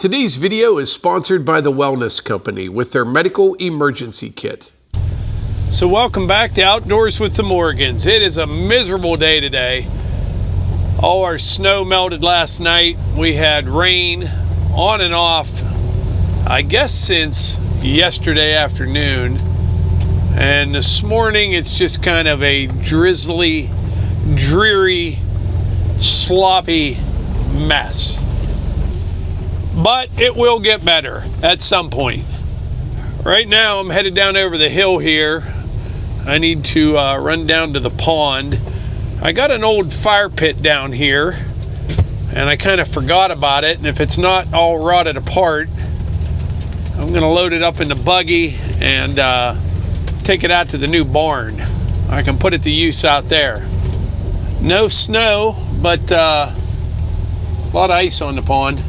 Today's video is sponsored by the Wellness Company with their medical emergency kit. So welcome back to Outdoors with the Morgans. It is a miserable day today. All our snow melted last night. We had rain on and off, I guess since yesterday afternoon. And this morning it's just kind of a drizzly, dreary, sloppy mess. But it will get better at some point. Right now I'm headed down over the hill here. I need to run down to the pond. I got an old fire pit down here and I kind of forgot about it, and if it's not all rotted apart, I'm going to load it up in the buggy and take it out to the new barn. I can put it to use out there. No snow, but a lot of ice on the pond.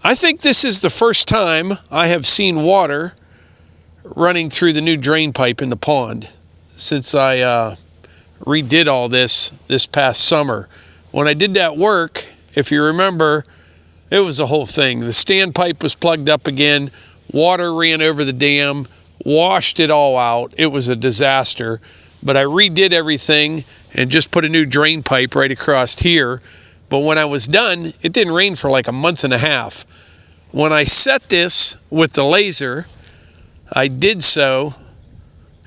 I think this is the first time I have seen water running through the new drain pipe in the pond since I redid all this past summer. When I did that work, if you remember, it was the whole thing. The standpipe was plugged up again, water ran over the dam, washed it all out. It was a disaster, but I redid everything and just put a new drain pipe right across here. But when I was done, it didn't rain for like a month and a half. When I set this with the laser, I did so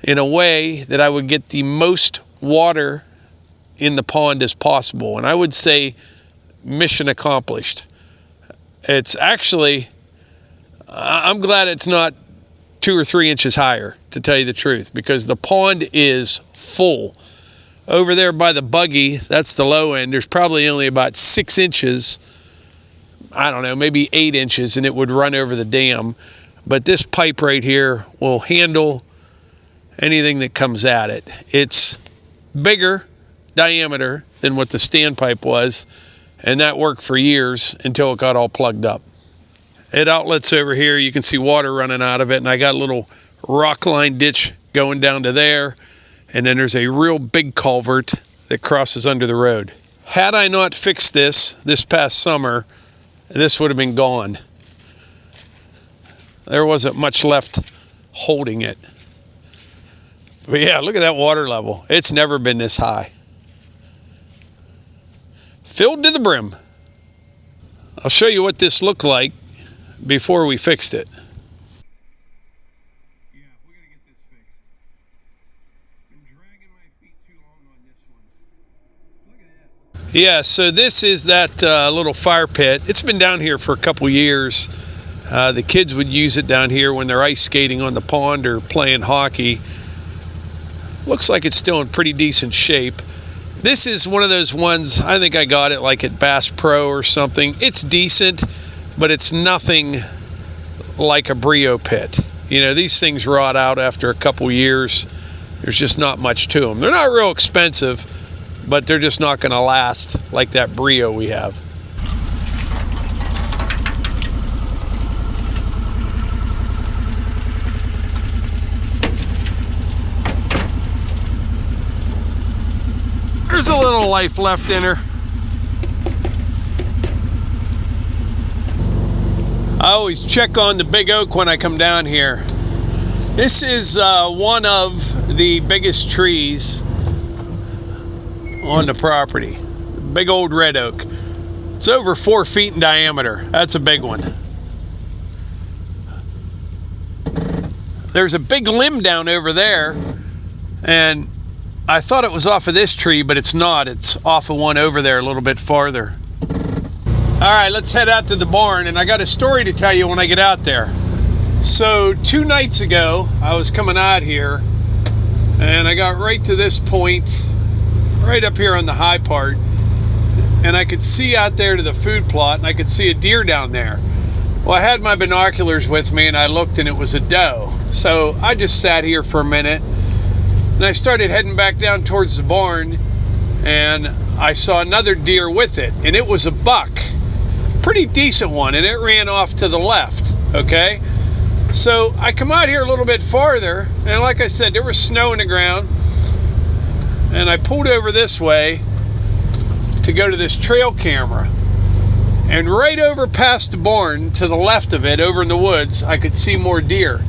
in a way that I would get the most water in the pond as possible. And I would say mission accomplished. It's actually, I'm glad it's not 2 or 3 inches higher, to tell you the truth, because the pond is full. Over there by the buggy, that's the low end, there's probably only about 6 inches, I don't know, maybe 8 inches, and it would run over the dam. But this pipe right here will handle anything that comes at it. It's bigger diameter than what the standpipe was, and that worked for years until it got all plugged up. It outlets over here, you can see water running out of it, and I got a little rock line ditch going down to there, and then there's a real big culvert that crosses under the road. Had I not fixed this past summer, this would have been gone. There wasn't much left holding it. But yeah, look at that water level. It's never been this high. Filled to the brim. I'll show you what this looked like before we fixed it. Yeah, we're gonna get this fixed. Been dragging my feet too long on this one. Look at that. Yeah, so this is that little fire pit. It's been down here for a couple years. The kids would use it down here when they're ice skating on the pond or playing hockey. Looks like it's still in pretty decent shape. This is one of those ones, I think I got it like at Bass Pro or something. It's decent, but it's nothing like a Brio pit. You know, these things rot out after a couple years. There's just not much to them. They're not real expensive, but they're just not going to last like that Brio we have. There's a little life left in her. I always check on the big oak when I come down here. This is one of the biggest trees on the property. Big old red oak. It's over 4 feet in diameter. That's a big one. There's a big limb down over there, and I thought it was off of this tree, but it's not. It's off of one over there a little bit farther. All right, let's head out to the barn, and I got a story to tell you when I get out there. So 2 nights ago, I was coming out here, and I got right to this point, right up here on the high part, and I could see out there to the food plot, and I could see a deer down there. Well, I had my binoculars with me, and I looked, and it was a doe. So I just sat here for a minute, and I started heading back down towards the barn, and I saw another deer with it, and it was a buck. Pretty decent one, and it ran off to the left, okay? So I come out here a little bit farther, and like I said, there was snow in the ground, and I pulled over this way to go to this trail camera. And right over past the barn, to the left of it, over in the woods, I could see more deer.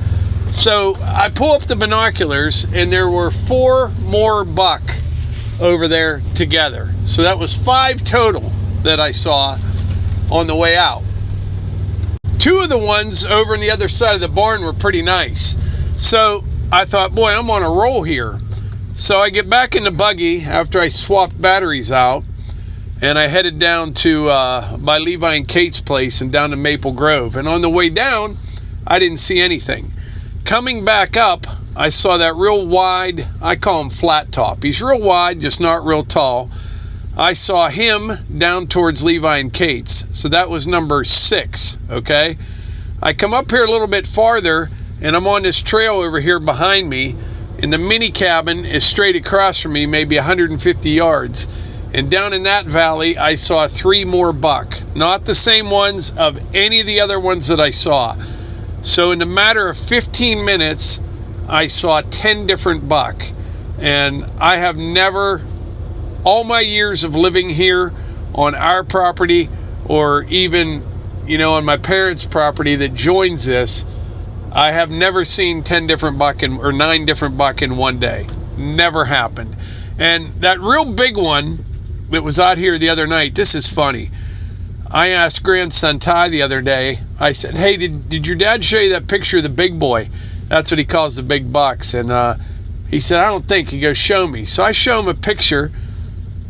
So I pull up the binoculars, and there were 4 more buck over there together. So that was 5 total that I saw on the way out. 2 of the ones over on the other side of the barn were pretty nice. So I thought, boy, I'm on a roll here. So I get back in the buggy after I swapped batteries out, and I headed down to by Levi and Kate's place and down to Maple Grove. And on the way down, I didn't see anything. Coming back up, I saw that real wide, I call him flat top. He's real wide, just not real tall. I saw him down towards Levi and Kate's. So that was number 6, okay? I come up here a little bit farther, and I'm on this trail over here behind me, and the mini cabin is straight across from me, maybe 150 yards. And down in that valley, I saw 3 more buck. Not the same ones of any of the other ones that I saw. So in a matter of 15 minutes, I saw 10 different buck. And I have never, all my years of living here on our property, or even, on my parents' property that joins this, I have never seen 10 different buck or 9 different buck in one day. Never happened. And that real big one that was out here the other night, this is funny. I asked grandson Ty the other day, I said, hey, did your dad show you that picture of the big boy? That's what he calls the big bucks. And he said, I don't think. He goes, show me. So I show him a picture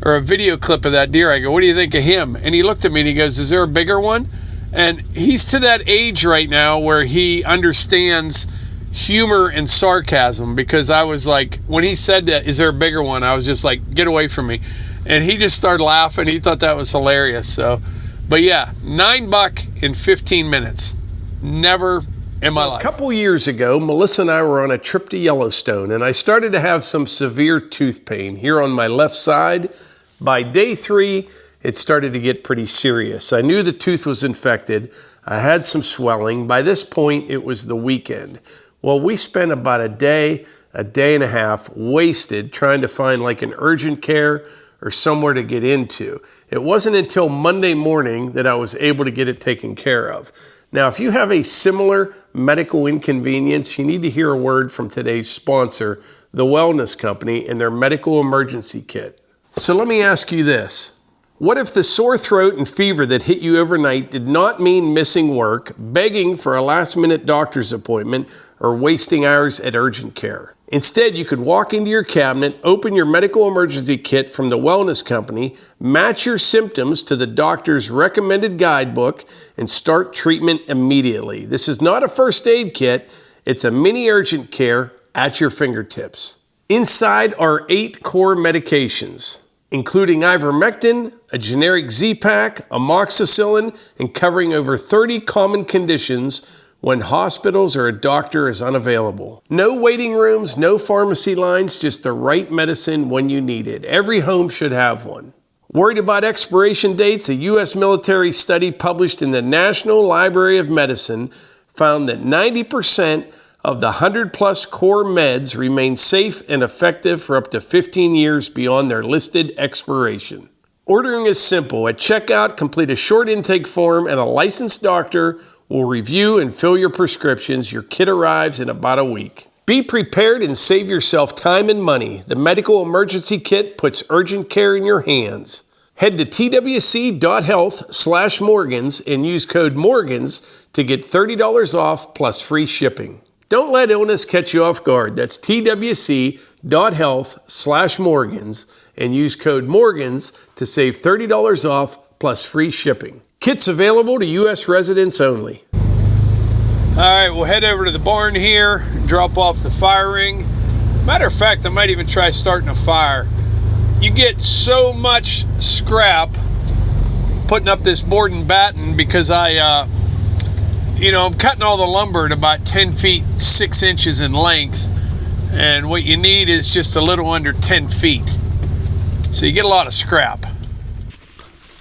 or a video clip of that deer. I go, what do you think of him? And he looked at me and he goes, is there a bigger one? And he's to that age right now where he understands humor and sarcasm, because I was like, when he said that, is there a bigger one? I was just like, get away from me. And he just started laughing. He thought that was hilarious. So, but yeah, 9 buck in 15 minutes. Never in my life. A couple years ago, Melissa and I were on a trip to Yellowstone, and I started to have some severe tooth pain here on my left side. By day 3, it started to get pretty serious. I knew the tooth was infected. I had some swelling. By this point, it was the weekend. Well, we spent about a day and a half wasted trying to find like an urgent care or somewhere to get into. It wasn't until Monday morning that I was able to get it taken care of. Now, if you have a similar medical inconvenience, you need to hear a word from today's sponsor, The Wellness Company, and their medical emergency kit. So let me ask you this. What if the sore throat and fever that hit you overnight did not mean missing work, begging for a last-minute doctor's appointment, or wasting hours at urgent care? Instead, you could walk into your cabinet, open your medical emergency kit from the Wellness Company, match your symptoms to the doctor's recommended guidebook, and start treatment immediately. This is not a first aid kit. It's a mini urgent care at your fingertips. Inside are 8 core medications, including ivermectin, a generic Z-Pak, amoxicillin, and covering over 30 common conditions when hospitals or a doctor is unavailable. No waiting rooms, no pharmacy lines, just the right medicine when you need it. Every home should have one. Worried about expiration dates? A U.S. military study published in the National Library of Medicine found that 90% of the 100-plus core meds remain safe and effective for up to 15 years beyond their listed expiration. Ordering is simple. At checkout, complete a short intake form and a licensed doctor will review and fill your prescriptions. Your kit arrives in about a week. Be prepared and save yourself time and money. The medical emergency kit puts urgent care in your hands. Head to twc.health/Morgans and use code Morgans to get $30 off plus free shipping. Don't let illness catch you off guard. That's twc.health/Morgans and use code Morgans to save $30 off plus free shipping. Kits available to U.S. residents only. All right, we'll head over to the barn here, drop off the fire ring. Matter of fact, I might even try starting a fire. You get so much scrap putting up this board and batten because I'm cutting all the lumber at about 10 feet, 6 inches in length. And what you need is just a little under 10 feet. So you get a lot of scrap.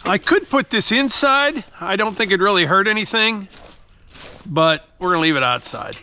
I could put this inside. I don't think it'd really hurt anything, but we're gonna leave it outside.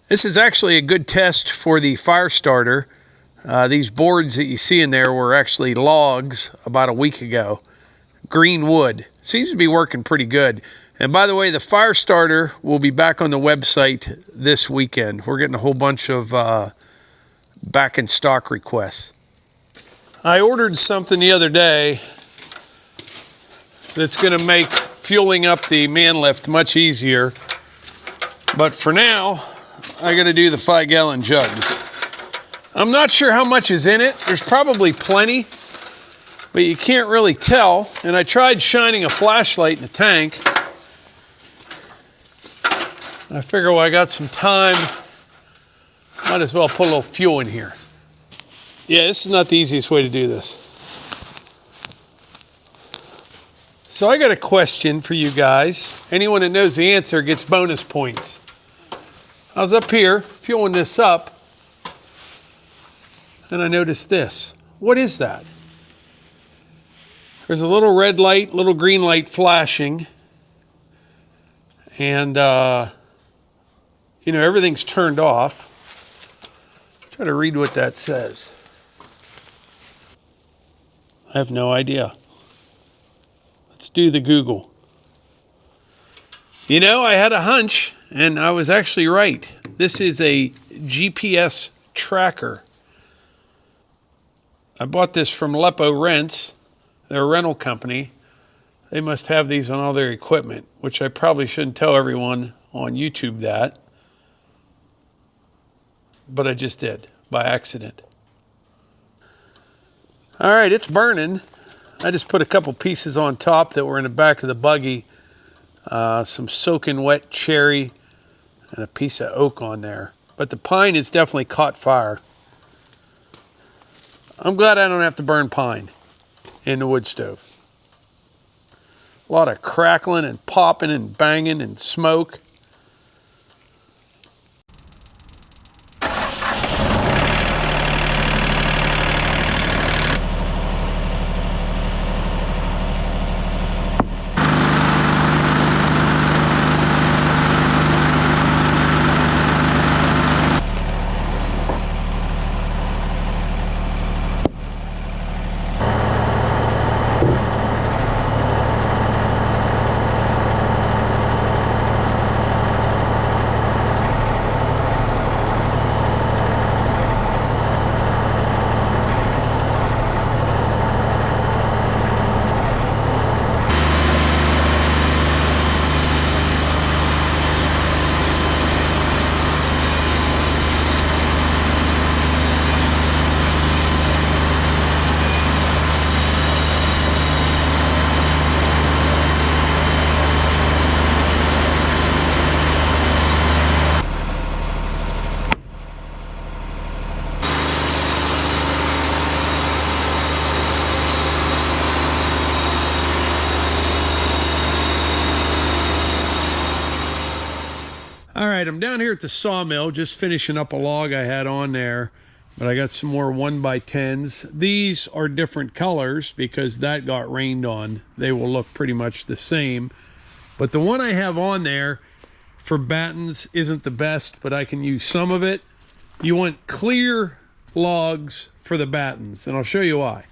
This is actually a good test for the fire starter. These boards that you see in there were actually logs about a week ago. Green wood. Seems to be working pretty good. And by the way, the fire starter will be back on the website this weekend. We're getting a whole bunch of back in stock requests. I ordered something the other day that's going to make fueling up the man lift much easier. But for now, I got to do the 5-gallon jugs. I'm not sure how much is in it. There's probably plenty, but you can't really tell. And I tried shining a flashlight in the tank. I figure, well, I got some time. Might as well put a little fuel in here. Yeah, this is not the easiest way to do this. So I got a question for you guys. Anyone that knows the answer gets bonus points. I was up here fueling this up, and I noticed this. What is that? There's a little red light, little green light flashing, and you know, everything's turned off. Try to read what that says. I have no idea. Let's do the Google. You know, I had a hunch, and I was actually right. This is a GPS tracker. I bought this from Lepo Rents. They're a rental company. They must have these on all their equipment, which I probably shouldn't tell everyone on YouTube that. But I just did, by accident. All right, it's burning. I just put a couple pieces on top that were in the back of the buggy. Some soaking wet cherry and a piece of oak on there. But the pine has definitely caught fire. I'm glad I don't have to burn pine in the wood stove. A lot of crackling and popping and banging and smoke. All right, I'm down here at the sawmill, just finishing up a log I had on there, but I got some more 1x10s. These are different colors because that got rained on. They will look pretty much the same, but the one I have on there for battens isn't the best, but I can use some of it. You want clear logs for the battens, and I'll show you why.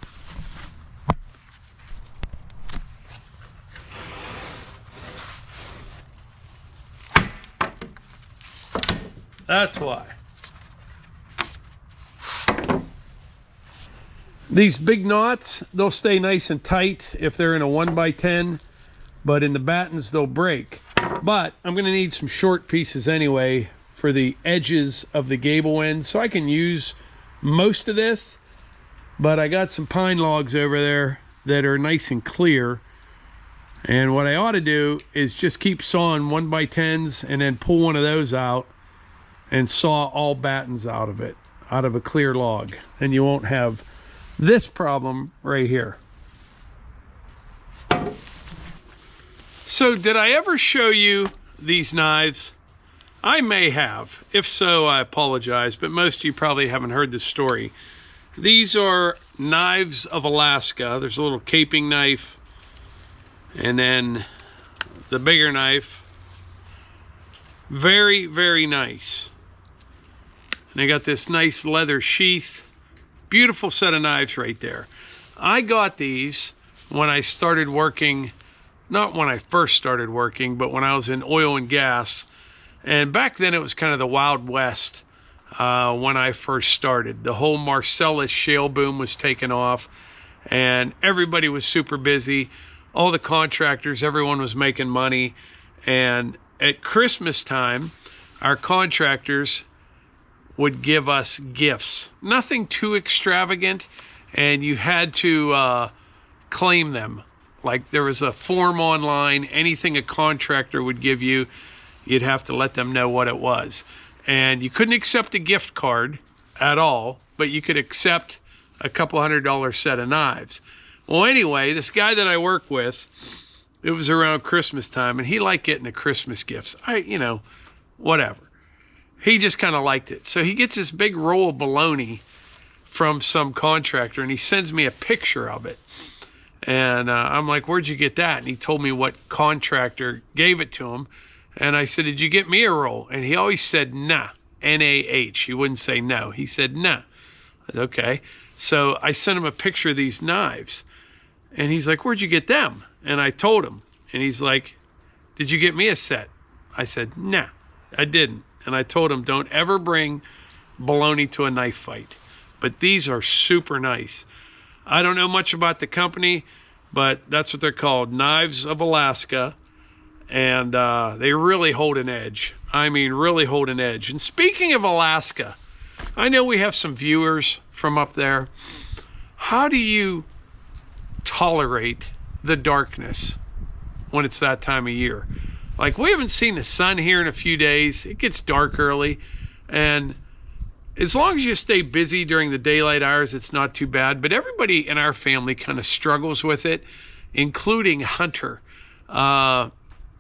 That's why. These big knots, they'll stay nice and tight if they're in a 1x10, but in the battens they'll break. But I'm going to need some short pieces anyway for the edges of the gable ends, so I can use most of this, but I got some pine logs over there that are nice and clear. And what I ought to do is just keep sawing 1x10s and then pull one of those out and saw all battens out of it, out of a clear log. And you won't have this problem right here. So did I ever show you these knives? I may have. If so, I apologize, but most of you probably haven't heard this story. These are knives of Alaska. There's a little caping knife, and then the bigger knife. Very, very nice. And they got this nice leather sheath. Beautiful set of knives right there. I got these when I started working, not when I first started working, but when I was in oil and gas. And back then it was kind of the Wild West when I first started. The whole Marcellus shale boom was taking off, and everybody was super busy. All the contractors, everyone was making money. And at Christmas time, our contractors would give us gifts. Nothing too extravagant, and you had to claim them. Like there was a form online, anything a contractor would give you, you'd have to let them know what it was. And you couldn't accept a gift card at all, but you could accept a couple $100 set of knives. Well, anyway, this guy that I work with, it was around Christmas time, and he liked getting the Christmas gifts. Whatever. He just kind of liked it. So he gets this big roll of bologna from some contractor, and he sends me a picture of it. And I'm like, where'd you get that? And he told me what contractor gave it to him. And I said, did you get me a roll? And he always said, nah, N-A-H. He wouldn't say no. He said, nah. I said, okay. So I sent him a picture of these knives. And he's like, where'd you get them? And I told him. And he's like, did you get me a set? I said, nah, I didn't. And I told him, don't ever bring bologna to a knife fight. But these are super nice. I don't know much about the company, but that's what they're called, Knives of Alaska. And they really hold an edge. I mean, really hold an edge. And speaking of Alaska, I know we have some viewers from up there. How do you tolerate the darkness when it's that time of year? Like, we haven't seen the sun here in a few days. It gets dark early. And as long as you stay busy during the daylight hours, it's not too bad. But everybody in our family kind of struggles with it, including Hunter.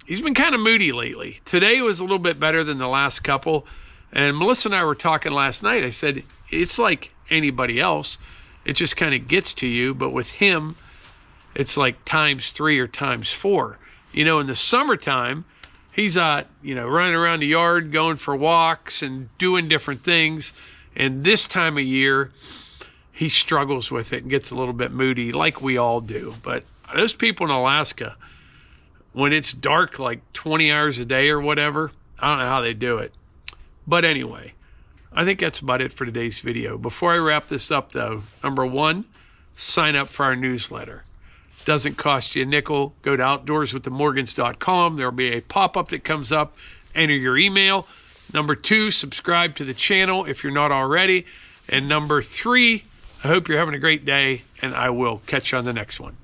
He's been kind of moody lately. Today was a little bit better than the last couple. And Melissa and I were talking last night. I said, it's like anybody else. It just kind of gets to you. But with him, it's like ×3 or ×4. In the summertime, he's running around the yard, going for walks and doing different things. And this time of year, he struggles with it and gets a little bit moody, like we all do. But those people in Alaska, when it's dark like 20 hours a day or whatever, I don't know how they do it. But anyway, I think that's about it for today's video. Before I wrap this up, though, number one, sign up for our newsletter. Doesn't cost you a nickel. Go to outdoorswiththemorgans.com. There will be a pop-up that comes up. Enter your email. Number two, subscribe to the channel if you're not already. And number three, I hope you're having a great day, and I will catch you on the next one.